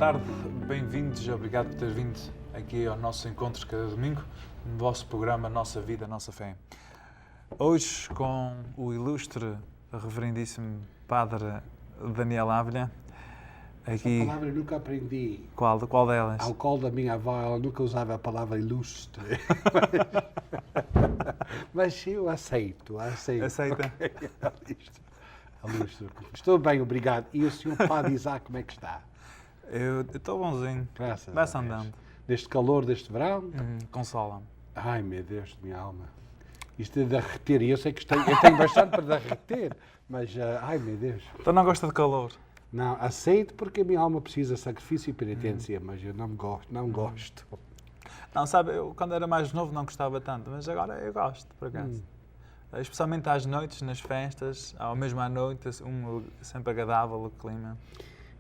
tarde, bem-vindos e obrigado por ter vindo aqui ao nosso encontro cada domingo, no vosso programa Nossa Vida, Nossa Fé. Hoje com o ilustre, reverendíssimo Padre Daniel Ávila. Aqui... Essa palavra eu nunca aprendi. Qual delas? Ao colo da minha avó, ela nunca usava a palavra ilustre. Mas eu aceito. Aceita? Ilustre. Estou bem, obrigado. E o senhor Padre Isaac, como é que está? Eu estou bonzinho. Graças Vai-se a Deus. andando. Deste calor, deste verão? Consola-me. Ai, meu Deus, minha alma. Isto é derreter. E eu sei que eu tenho bastante para derreter, mas, ai, meu Deus. Então não gosta de calor? Não, aceito porque a minha alma precisa de sacrifício e penitência, mas eu não gosto. Não, sabe, eu quando era mais novo não gostava tanto, mas agora eu gosto, por acaso. Especialmente às noites, nas festas, ou mesmo à noite, sempre agradável o clima.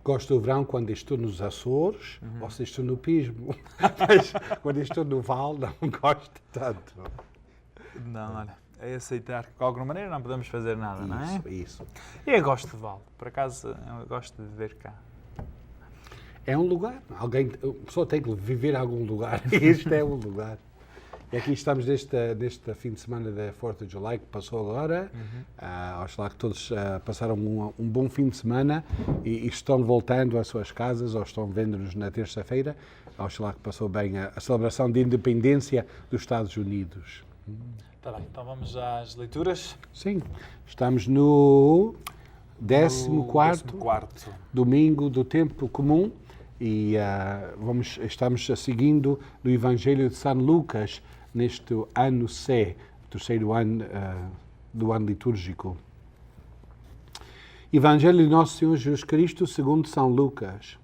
Gosto do verão quando estou nos Açores, ou se estou no Pismo, mas quando estou no Val não gosto tanto. Não, olha, é aceitar que de alguma maneira não podemos fazer nada, não é? Isso. E eu gosto de Val, por acaso eu gosto de viver cá. É um lugar, a pessoa tem que viver em algum lugar, este é um lugar. E aqui estamos neste fim de semana da 4th of July, que passou agora. Acho lá que todos passaram um bom fim de semana e estão voltando às suas casas ou estão vendo-nos na terça-feira. Acho lá que passou bem a celebração de independência dos Estados Unidos. Está bem, então vamos às leituras. Sim, estamos no 14º domingo do tempo comum e estamos seguindo do Evangelho de São Lucas neste ano C, terceiro ano do ano litúrgico. Evangelho de Nosso Senhor Jesus Cristo segundo São Lucas.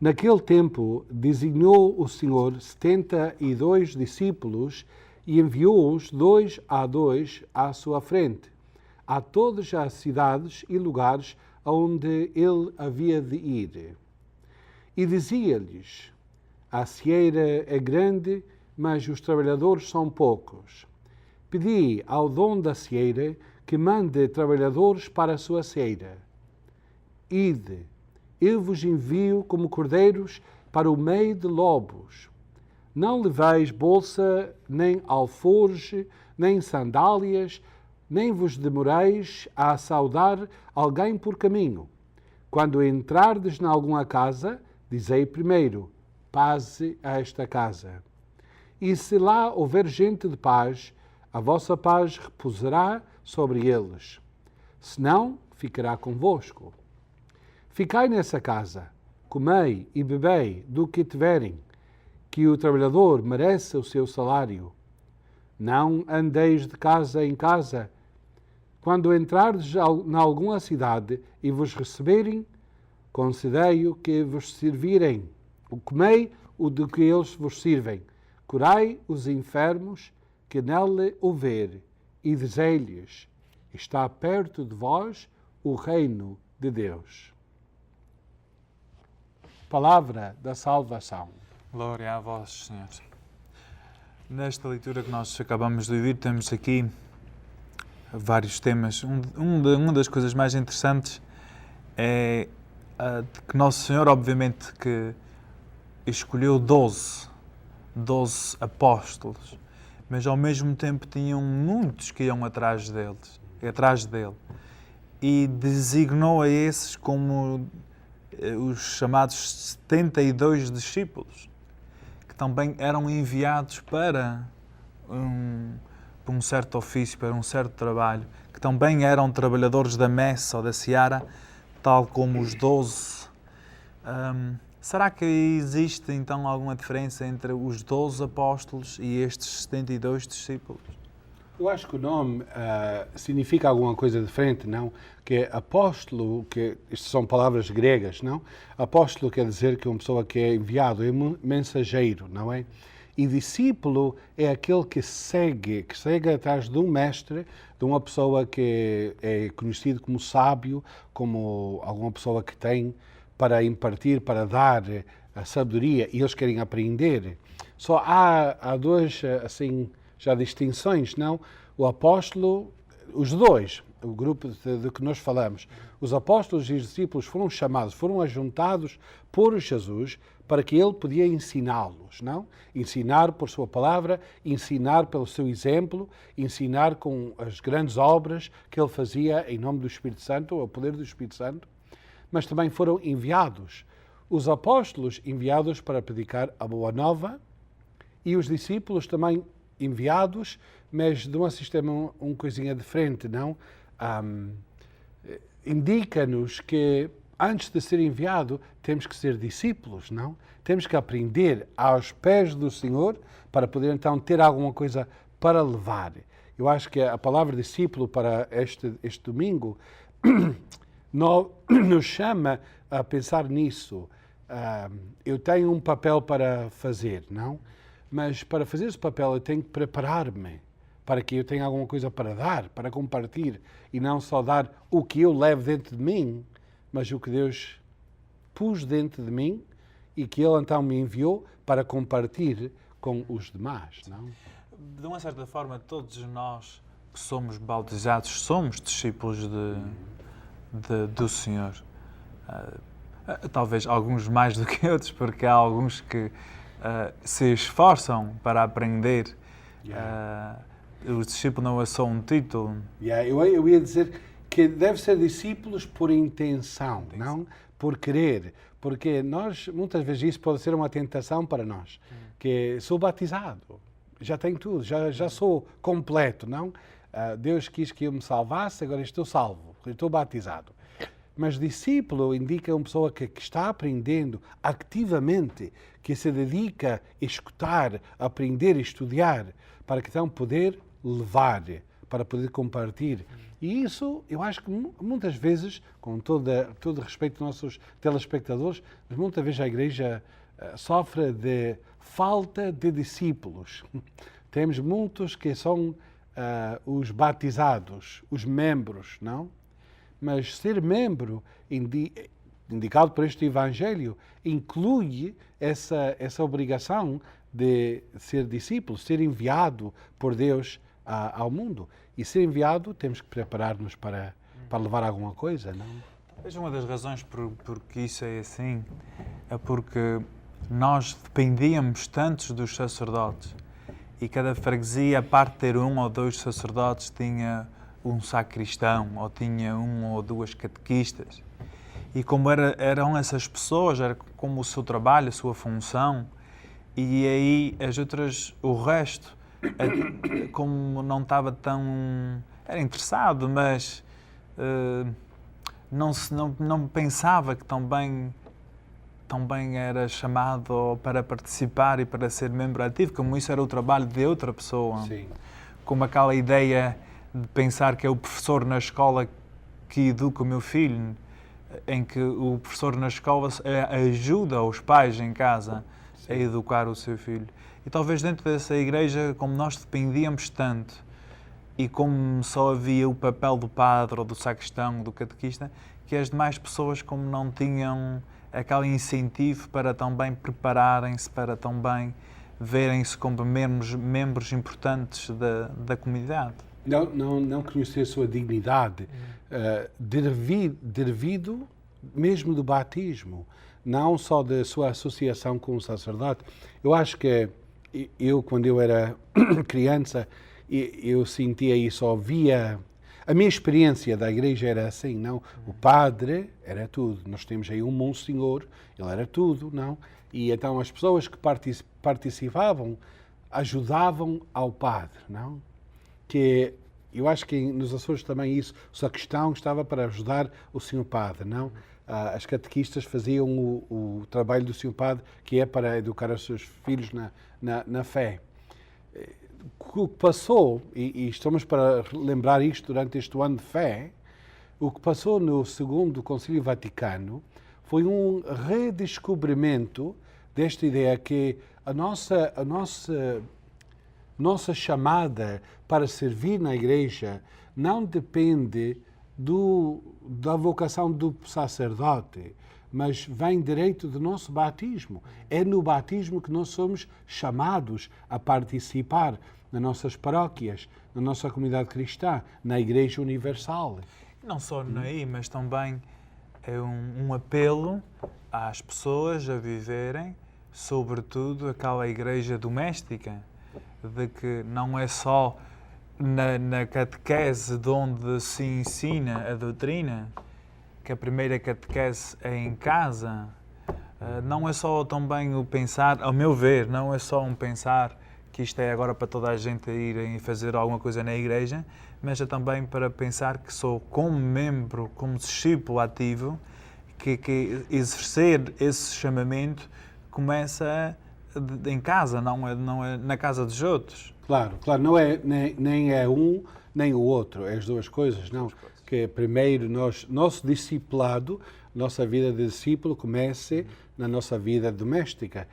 Naquele tempo designou o Senhor 72 discípulos e enviou-os 2 a 2 à sua frente, a todas as cidades e lugares aonde ele havia de ir. E dizia-lhes: a seara é grande, mas os trabalhadores são poucos. Pedi ao dono da seara que mande trabalhadores para a sua seara. Ide, eu vos envio como cordeiros para o meio de lobos. Não leveis bolsa, nem alforje, nem sandálias, nem vos demoreis a saudar alguém por caminho. Quando entrardes em alguma casa, dizei primeiro: paz a esta casa. E se lá houver gente de paz, a vossa paz repousará sobre eles. Senão, ficará convosco. Ficai nessa casa, comei e bebei do que tiverem, que o trabalhador merece o seu salário. Não andeis de casa em casa. Quando entrardes em alguma cidade e vos receberem, concedei-o que vos servirem. Comei o do que eles vos servem. Curai os enfermos que nele houver, e dizei-lhes: está perto de vós o reino de Deus. Palavra da salvação. Glória a vós, Senhor. Nesta leitura que nós acabamos de ouvir, temos aqui vários temas. Uma das coisas mais interessantes é que Nosso Senhor, obviamente, que escolheu 12 apóstolos, mas ao mesmo tempo tinham muitos que iam atrás dele, e designou a esses como os chamados 72 discípulos, que também eram enviados para um certo ofício, para um certo trabalho, que também eram trabalhadores da messe ou da seara, tal como os 12. Será que existe então alguma diferença entre os 12 apóstolos e estes 72 discípulos? Eu acho que o nome significa alguma coisa diferente, não? Que é apóstolo, isto são palavras gregas, não? Apóstolo quer dizer que uma pessoa que é enviado, é mensageiro, não é? E discípulo é aquele que segue atrás de um mestre, de uma pessoa que é conhecido como sábio, como alguma pessoa que tem para impartir, para dar a sabedoria, e eles querem aprender. Só há duas, assim, já distinções, não? O apóstolo, os dois, o grupo de que nós falamos, os apóstolos e os discípulos foram chamados, foram ajuntados por Jesus para que ele podia ensiná-los, não? Ensinar por sua palavra, ensinar pelo seu exemplo, ensinar com as grandes obras que ele fazia em nome do Espírito Santo, o poder do Espírito Santo, mas também foram enviados. Os apóstolos enviados para predicar a boa nova e os discípulos também enviados, mas de um sistema um coisinha diferente, não? Indica-nos que antes de ser enviado, temos que ser discípulos, não? Temos que aprender aos pés do Senhor para poder então ter alguma coisa para levar. Eu acho que a palavra discípulo para este domingo nos chama a pensar nisso. Eu tenho um papel para fazer, não? Mas para fazer esse papel eu tenho que preparar-me para que eu tenha alguma coisa para dar, para compartilhar, e não só dar o que eu levo dentro de mim, mas o que Deus pôs dentro de mim e que Ele então me enviou para compartilhar com os demais, não? De uma certa forma, todos nós que somos bautizados somos discípulos do Senhor. Talvez alguns mais do que outros, porque há alguns que se esforçam para aprender. O discípulo não é só um título. Eu ia dizer que deve ser discípulos por intenção, não por querer. Porque nós, muitas vezes, isso pode ser uma tentação para nós. Que sou batizado, já tenho tudo, já sou completo, não? Deus quis que eu me salvasse, agora estou salvo, estou batizado. Mas discípulo indica uma pessoa que está aprendendo ativamente, que se dedica a escutar, a aprender, a estudar, para que então poder levar, para poder compartilhar. E isso, eu acho que muitas vezes, com todo respeito aos nossos telespectadores, mas muitas vezes a Igreja sofre de falta de discípulos. Temos muitos que são os batizados, os membros, não? Mas ser membro, indicado por este Evangelho, inclui essa obrigação de ser discípulo, ser enviado por Deus ao mundo. E ser enviado, temos que preparar-nos para levar alguma coisa, não? Talvez uma das razões por que isso é assim é porque nós dependíamos tanto dos sacerdotes e cada freguesia, a parte de ter um ou dois sacerdotes, tinha um sacristão ou tinha um ou duas catequistas. E como eram essas pessoas, era como o seu trabalho, a sua função, e aí o resto, como não estava tão... Era interessado, mas não pensava que também era chamado para participar e para ser membro ativo, como isso era o trabalho de outra pessoa. Sim. Como aquela ideia de pensar que é o professor na escola que educa o meu filho, em que o professor na escola ajuda os pais em casa a educar o seu filho. E talvez dentro dessa igreja, como nós dependíamos tanto e como só havia o papel do padre ou do sacristão, do catequista, que as demais pessoas como não tinham aquele incentivo para também prepararem-se, para também verem-se como membros importantes da comunidade. Não conhecer a sua dignidade, devido mesmo do batismo, não só da sua associação com o sacerdote. Eu acho que quando eu era criança, eu sentia isso, ouvia... A minha experiência da igreja era assim, não? O padre era tudo. Nós temos aí um monsenhor, ele era tudo, não? E então as pessoas que participavam ajudavam ao padre, não? Que eu acho que nos Açores também isso, o sacristão estava para ajudar o senhor padre, não? As catequistas faziam o trabalho do senhor padre, que é para educar os seus filhos na fé. O que passou, e estamos para lembrar isto durante este ano de fé, o que passou no Segundo Concílio Vaticano foi um redescobrimento desta ideia que a nossa chamada para servir na Igreja não depende da vocação do sacerdote, mas vem direito do nosso batismo. É no batismo que nós somos chamados a participar nas nossas paróquias, na nossa comunidade cristã, na Igreja Universal. Não só aí, mas também é um apelo às pessoas a viverem, sobretudo, aquela igreja doméstica, de que não é só na catequese de onde se ensina a doutrina, que a primeira catequese é em casa. Não é só também o pensar, ao meu ver, não é só um pensar que isto é agora para toda a gente ir e fazer alguma coisa na igreja, mas é também para pensar que sou, como membro, como discípulo ativo, que exercer esse chamamento começa em casa, não é na casa dos outros. Claro, não é nem é um nem o outro, é as duas coisas, não? Que primeiro nosso discipulado, nossa vida de discípulo comece na nossa vida doméstica,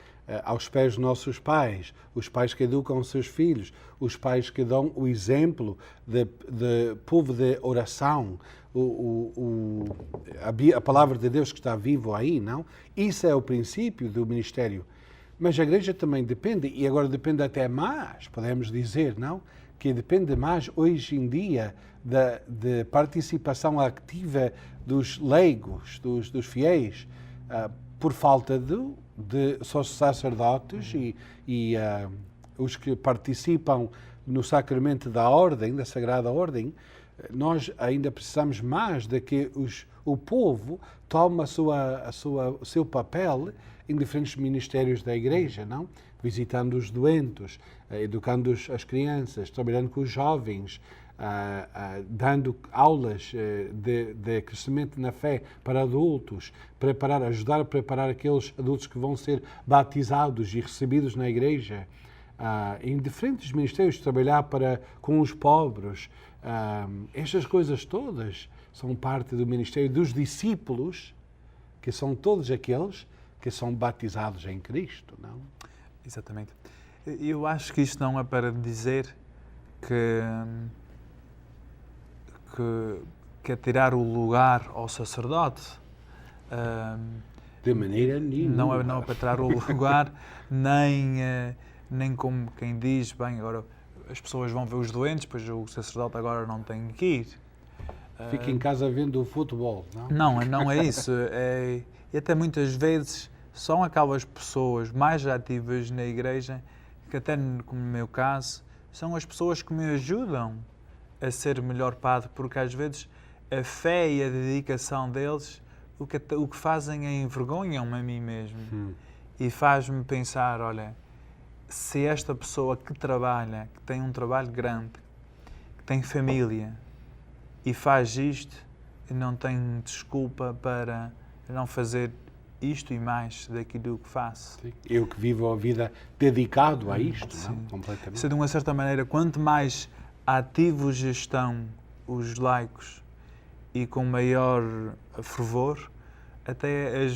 aos pés dos nossos pais, os pais que educam os seus filhos, os pais que dão o exemplo de povo de oração, a palavra de Deus que está vivo aí, não? Isso é o princípio do ministério. Mas a igreja também depende, e agora depende até mais, podemos dizer, não? Que depende mais hoje em dia de participação ativa dos leigos, dos fiéis, por falta de sacerdotes e os que participam no sacramento da ordem, da Sagrada Ordem. Nós ainda precisamos mais de que o povo tome o seu papel em diferentes ministérios da Igreja, não? Visitando os doentes, educando as crianças, trabalhando com os jovens, dando aulas de crescimento na fé para adultos, ajudar a preparar aqueles adultos que vão ser batizados e recebidos na Igreja, em diferentes ministérios, trabalhar com os pobres. Estas coisas todas são parte do ministério dos discípulos, que são todos aqueles que são batizados em Cristo, não? Exatamente. Eu acho que isto não é para dizer que é tirar o lugar ao sacerdote. De maneira nenhuma. Não é para tirar o lugar, nem como quem diz, bem, agora as pessoas vão ver os doentes, pois o sacerdote agora não tem que ir. Fica em casa vendo o futebol, não? Não é isso. E até muitas vezes são aquelas pessoas mais ativas na igreja, que até como no meu caso, são as pessoas que me ajudam a ser melhor padre, porque às vezes a fé e a dedicação deles, o que fazem é envergonham-me a mim mesmo. E faz-me pensar, olha, se esta pessoa que trabalha, que tem um trabalho grande, que tem família, e faz isto, não tem desculpa para não fazer isto e mais daquilo que faço. Sim. Eu que vivo a vida dedicado a isto, não? Completamente. Isso, de uma certa maneira, quanto mais ativos estão os laicos e com maior fervor, até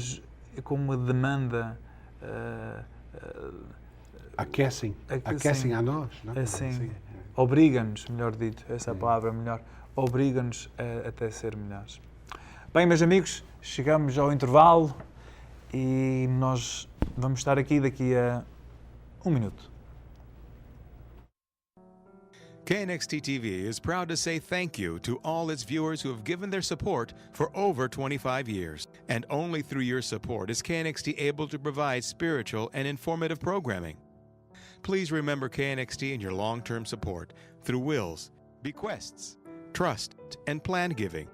como demanda aquecem a nós, não? Assim, obriga-nos, melhor dito, essa palavra é melhor, obriga-nos a até ser melhores. Bem, meus amigos, chegamos ao intervalo e nós vamos estar aqui daqui a 1 minuto. KNXT TV is proud to say thank you to all its viewers who have given their support for over 25 years. And only through your support is KNXT able to provide spiritual and informative programming. Please remember KNXT in your long-term support through wills, bequests, trust, and plan giving.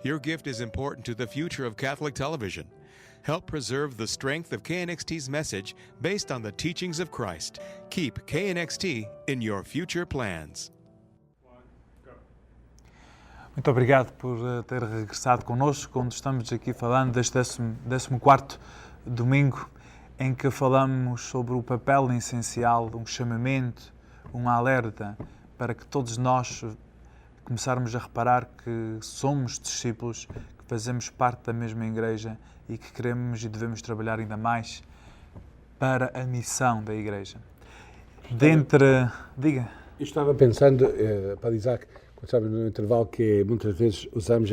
Your gift is important to the future of Catholic television. Help preserve the strength of KNXT's message based on the teachings of Christ. Keep KNXT in your future plans. Muito obrigado por ter regressado connosco, onde estamos aqui falando deste 14º domingo, em que falamos sobre o papel essencial de um chamamento, um alerta, para que todos nós começarmos a reparar que somos discípulos, que fazemos parte da mesma igreja e que queremos e devemos trabalhar ainda mais para a missão da igreja. Diga. Eu estava pensando, para Isaac, quando estávamos no intervalo, que muitas vezes usamos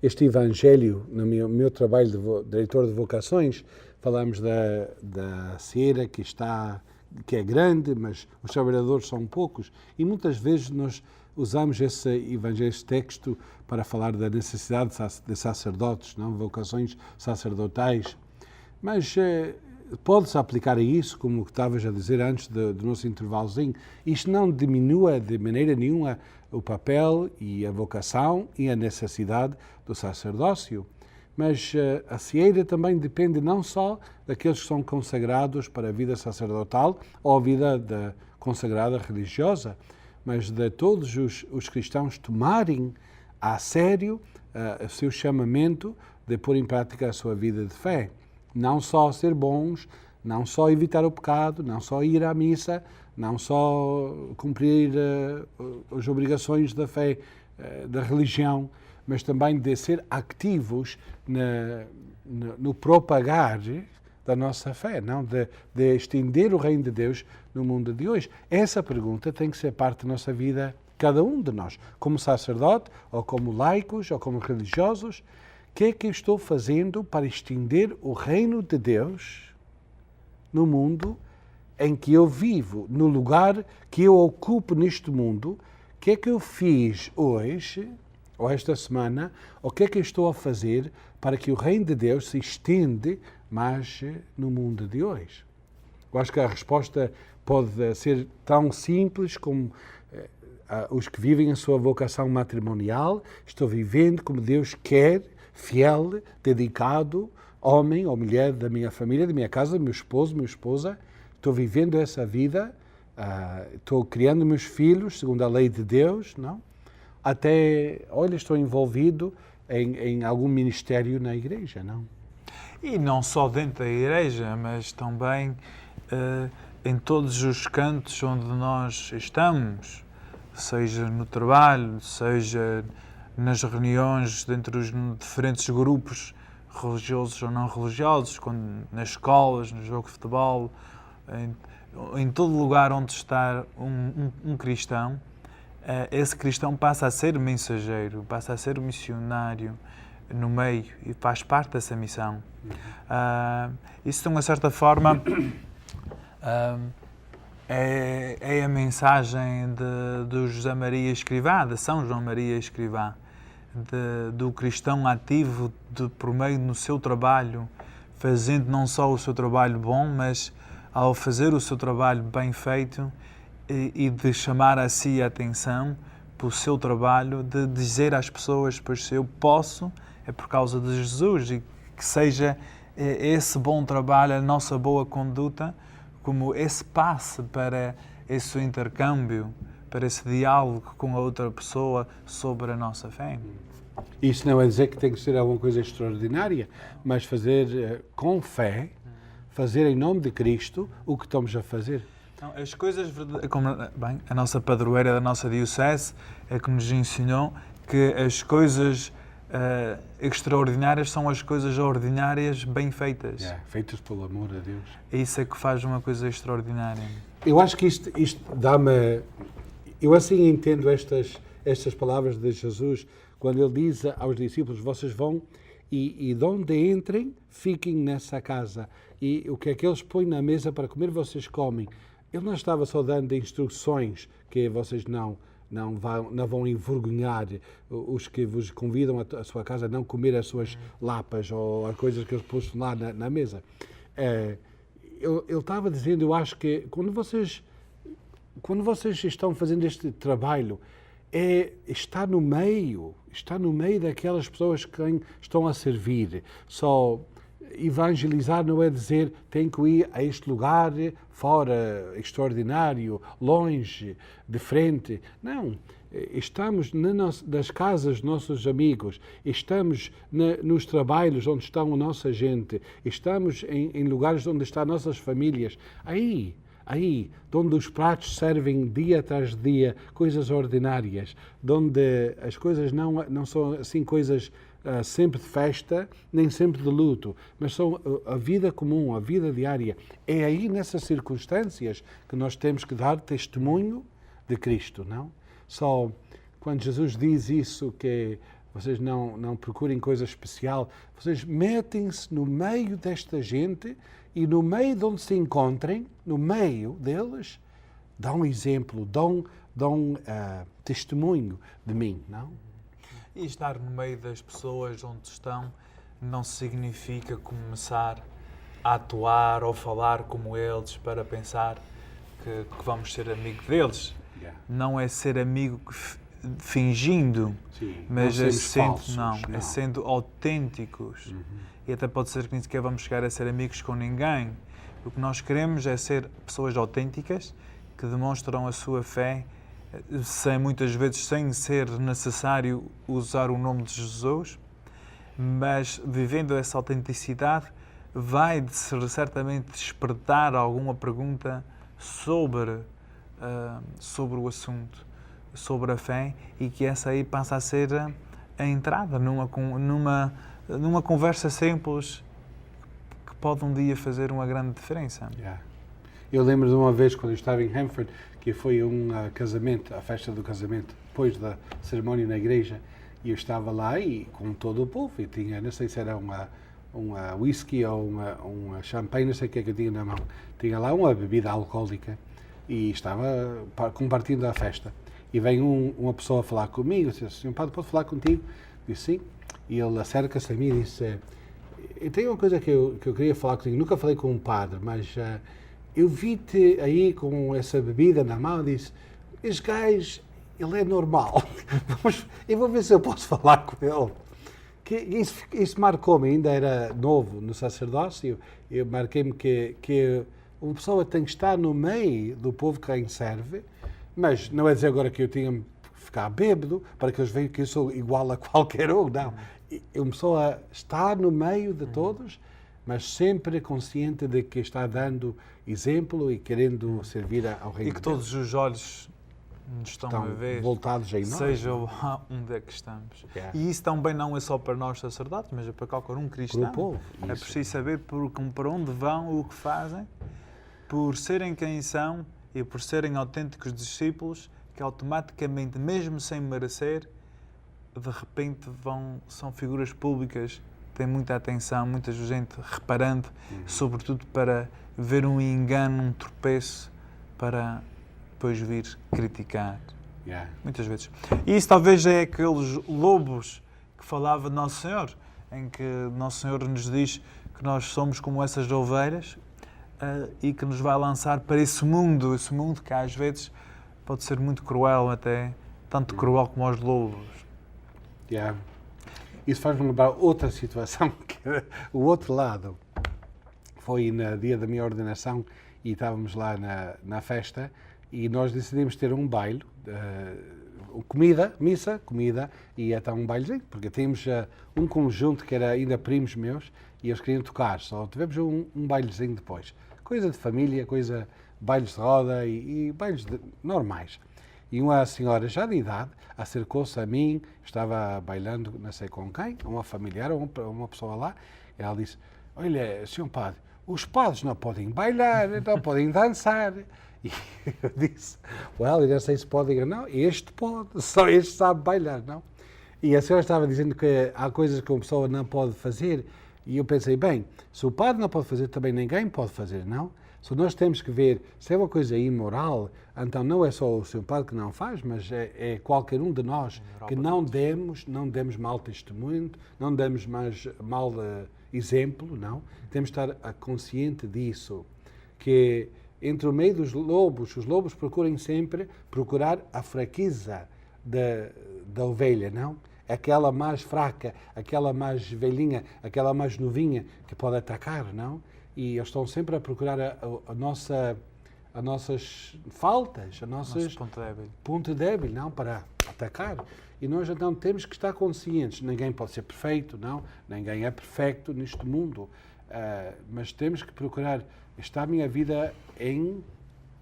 este evangelho no meu trabalho de diretor de vocações. Falamos da cera que que é grande, mas os trabalhadores são poucos. E muitas vezes nós usamos esse texto para falar da necessidade de sacerdotes, não? Vocações sacerdotais. Mas pode-se aplicar a isso, como estavas a dizer antes do nosso intervalozinho. Isto não diminua de maneira nenhuma o papel e a vocação e a necessidade do sacerdócio. Mas a cieira também depende não só daqueles que são consagrados para a vida sacerdotal ou a vida consagrada religiosa, mas de todos os cristãos tomarem a sério o seu chamamento de pôr em prática a sua vida de fé. Não só ser bons, não só evitar o pecado, não só ir à missa, não só cumprir as obrigações da fé, da religião, mas também de ser ativos no propagar da nossa fé, não? De estender o reino de Deus no mundo de hoje. Essa pergunta tem que ser parte da nossa vida, cada um de nós, como sacerdote, ou como laicos, ou como religiosos. O que é que eu estou fazendo para estender o reino de Deus no mundo em que eu vivo, no lugar que eu ocupo neste mundo? O que é que eu fiz hoje, ou esta semana, o que é que eu estou a fazer para que o reino de Deus se estende mais no mundo de hoje? Eu acho que a resposta pode ser tão simples como os que vivem a sua vocação matrimonial. Estou vivendo como Deus quer, fiel, dedicado, homem ou mulher da minha família, da minha casa, do meu esposo, minha esposa. Estou vivendo essa vida, estou criando meus filhos segundo a lei de Deus, não? Até, olha, estou envolvido em algum ministério na igreja, não? E não só dentro da igreja, mas também em todos os cantos onde nós estamos, seja no trabalho, seja nas reuniões entre os diferentes grupos religiosos ou não religiosos, nas escolas, no jogo de futebol, em todo lugar onde está um cristão, esse cristão passa a ser mensageiro, passa a ser missionário no meio e faz parte dessa missão. Isso, de uma certa forma, é a mensagem do José Maria Escrivá, de São João Maria Escrivá, do cristão ativo por meio no seu trabalho, fazendo não só o seu trabalho bom, mas ao fazer o seu trabalho bem feito e de chamar a si a atenção para o seu trabalho, de dizer às pessoas, pois se eu posso, é por causa de Jesus, e que seja esse bom trabalho, a nossa boa conduta, como esse passe para esse intercâmbio, para esse diálogo com a outra pessoa sobre a nossa fé. Isso não é dizer que tem que ser alguma coisa extraordinária, mas fazer com fé, fazer em nome de Cristo o que estamos a fazer. Não, as coisas, bem, a nossa padroeira da nossa diocese é que nos ensinou que as coisas extraordinárias são as coisas ordinárias bem feitas. Feitas pelo amor a Deus. É isso que faz uma coisa extraordinária. Eu acho que isto dá-me... Eu assim entendo estas palavras de Jesus, quando ele diz aos discípulos, vocês vão e de onde entrem, fiquem nessa casa. E o que é que eles põem na mesa para comer, vocês comem. Ele não estava só dando instruções que vocês não vão envergonhar os que vos convidam à sua casa a não comer as suas lapas ou as coisas que eles pôs lá na mesa. Ele estava dizendo, eu acho que quando vocês estão fazendo este trabalho, está no meio daquelas pessoas que estão a servir. Só evangelizar não é dizer tem que ir a este lugar fora, extraordinário, longe, de frente. Não. Estamos nas casas dos nossos amigos, estamos nos trabalhos onde está a nossa gente, estamos em lugares onde estão as nossas famílias. Aí, onde os pratos servem dia atrás dia, coisas ordinárias, onde as coisas não são assim coisas sempre de festa, nem sempre de luto, mas são a vida comum, a vida diária. É aí, nessas circunstâncias, que nós temos que dar testemunho de Cristo, não? Só quando Jesus diz isso, que vocês não procurem coisa especial, vocês metem-se no meio desta gente e no meio de onde se encontrem, no meio deles, dão exemplo, dão testemunho de mim, não? E estar no meio das pessoas onde estão não significa começar a atuar ou falar como eles para pensar que vamos ser amigo deles. Yeah. Não é ser amigo fingindo, Sim, mas não é sermos sendo, falsos, é sendo autênticos. E até pode ser que nem sequer vamos chegar a ser amigos com ninguém. O que nós queremos é ser pessoas autênticas que demonstram a sua fé muitas vezes sem ser necessário usar o nome de Jesus, mas vivendo essa autenticidade vai certamente despertar alguma pergunta sobre o assunto, sobre a fé, e que essa aí passa a ser a entrada numa conversa simples que pode um dia fazer uma grande diferença. Yeah. Eu lembro de uma vez, quando eu estava em Hanford, que foi casamento, a festa do casamento, depois da cerimónia na igreja, e eu estava lá e com todo o povo, e tinha, não sei se era uma whisky ou uma champanhe, não sei o que é que eu tinha na mão. Tinha lá uma bebida alcoólica e estava compartilhando a festa. E vem uma pessoa falar comigo, disse: Senhor Padre, posso falar contigo? Disse sim. E ele acerca-se a mim e disse: eu tenho uma coisa que eu queria falar contigo. Nunca falei com um padre, mas eu vi-te aí com essa bebida na mão. Disse: este gajo, ele é normal. Eu vou ver se eu posso falar com ele. Isso marcou-me, ainda era novo no sacerdócio. Eu marquei-me que uma pessoa tem que estar no meio do povo que quem serve, mas não é dizer agora que eu tinha que ficar bêbado para que eles vejam que eu sou igual a qualquer um, não. Uma pessoa está no meio de todos, mas sempre consciente de que está dando exemplo e querendo servir ao reino de Deus. E que todos os olhos nos estão a ver, voltados em nós, seja onde é que estamos. Yeah. E isso também não é só para nós sacerdotes, mas é para qualquer um cristão. Para o povo. É Isso. preciso saber para onde vão, o que fazem, por serem quem são e por serem autênticos discípulos, que automaticamente, mesmo sem merecer, de repente são figuras públicas, têm muita atenção, muita gente reparando, sobretudo para ver um engano, um tropeço, para depois vir criticar. Yeah. Muitas vezes. E isso talvez é aqueles lobos que falava de Nosso Senhor, em que Nosso Senhor nos diz que nós somos como essas ovelhas e que nos vai lançar para esse mundo que às vezes pode ser muito cruel, até tanto cruel como os lobos. Yeah. Isso faz-me lembrar outra situação, que o outro lado foi no dia da minha ordenação e estávamos lá na festa e nós decidimos ter um baile, missa, comida e até um bailezinho, porque tínhamos um conjunto que era ainda primos meus e eles queriam tocar, só tivemos um bailezinho depois. Coisa de família, bailes de roda e bailes normais. E uma senhora já de idade acercou-se a mim, estava bailando, não sei com quem, uma familiar, uma pessoa lá, e ela disse: olha, senhor padre, os padres não podem bailar, não podem dançar. E eu disse: well, eu não sei se podem ou não, este pode, só este sabe bailar, não? E a senhora estava dizendo que há coisas que uma pessoa não pode fazer, e eu pensei, bem, se o padre não pode fazer, também ninguém pode fazer, não? Se nós temos que ver se é uma coisa imoral, então não é só o seu padre que não faz, mas é qualquer um de nós que não demos mal testemunho, não demos mais mal exemplo, não? Temos de estar consciente disso, que entre o meio dos lobos, os lobos procurem sempre procurar a fraqueza da ovelha, não? Aquela mais fraca, aquela mais velhinha, aquela mais novinha que pode atacar, não? E eles estão sempre a procurar as nossas faltas, nosso ponto débil, não, para atacar. E nós então temos que estar conscientes. Ninguém pode ser perfeito, não? Ninguém é perfeito neste mundo. Mas temos que procurar estar a minha vida em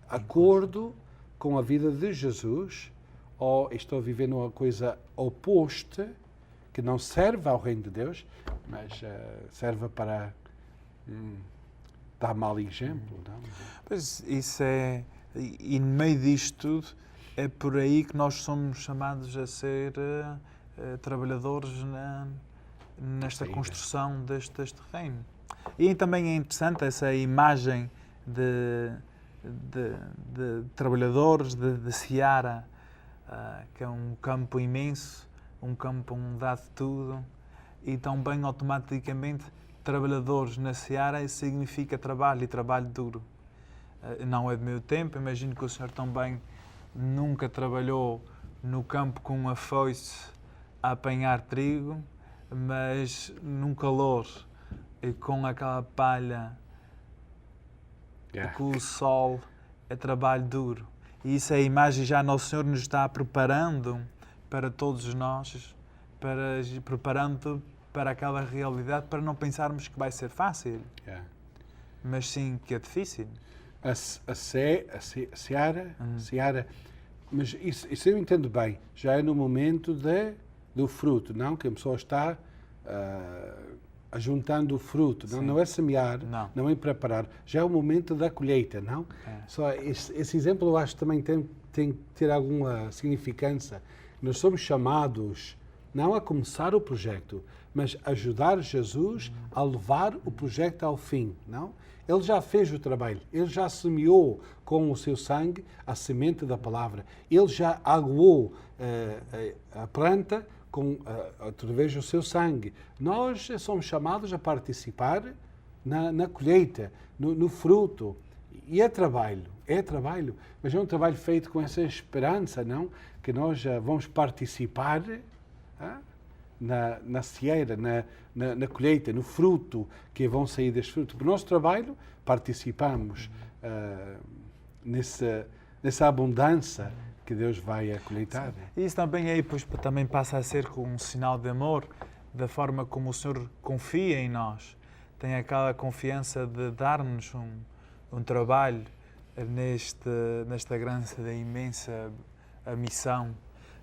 acordo com a vida de Jesus, ou estou vivendo uma coisa oposta, que não serve ao reino de Deus, mas serve para dar mau exemplo. Não? Pois isso é, e no meio disto tudo, é por aí que nós somos chamados a ser trabalhadores nesta construção deste reino. E também é interessante essa imagem de trabalhadores, de seara, que é um campo imenso, um campo onde dá de tudo, e também automaticamente trabalhadores na seara significa trabalho e trabalho duro. Não é do meu tempo, imagino que o senhor também nunca trabalhou no campo com uma foice a apanhar trigo, mas num calor e com aquela palha e com o sol, é trabalho duro. E isso é a imagem, já Nosso Senhor nos está preparando para todos nós, preparando para aquela realidade, para não pensarmos que vai ser fácil, mas sim que é difícil. A seara, mas isso eu entendo bem, já é no momento do fruto, não? Que a pessoa está ajuntando o fruto, não é semear, não é preparar, já é o momento da colheita, não? Só esse exemplo eu acho que também tem que ter alguma significância. Nós somos chamados não a começar o projeto, mas ajudar Jesus a levar o projeto ao fim, não? Ele já fez o trabalho, ele já semeou com o seu sangue a semente da palavra, ele já aguou a planta através do seu sangue. Nós somos chamados a participar na colheita, no fruto. E é trabalho, mas é um trabalho feito com essa esperança, não? Que nós vamos participar na cieira, na colheita, no fruto que vão sair deste fruto. Por nosso trabalho, participamos nessa abundância que Deus vai a colheitar. E isso também aí também passa a ser como um sinal de amor, da forma como o Senhor confia em nós. Tem aquela confiança de dar-nos um trabalho nesta grande e imensa missão,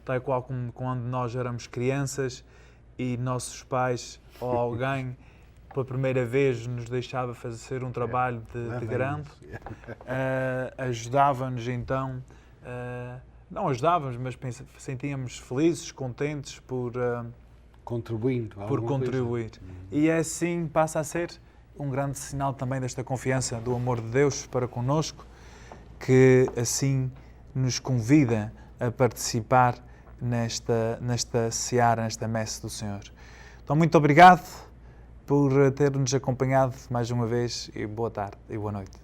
tal qual como quando nós éramos crianças e nossos pais ou alguém pela primeira vez nos deixava fazer um trabalho de grande, ajudava-nos então, não ajudávamos, mas sentíamos felizes, contentes por contribuir. E assim passa a ser um grande sinal também desta confiança do amor de Deus para conosco, que assim nos convida a participar nesta seara, nesta messe do Senhor. Então, muito obrigado por ter-nos acompanhado mais uma vez e boa tarde e boa noite.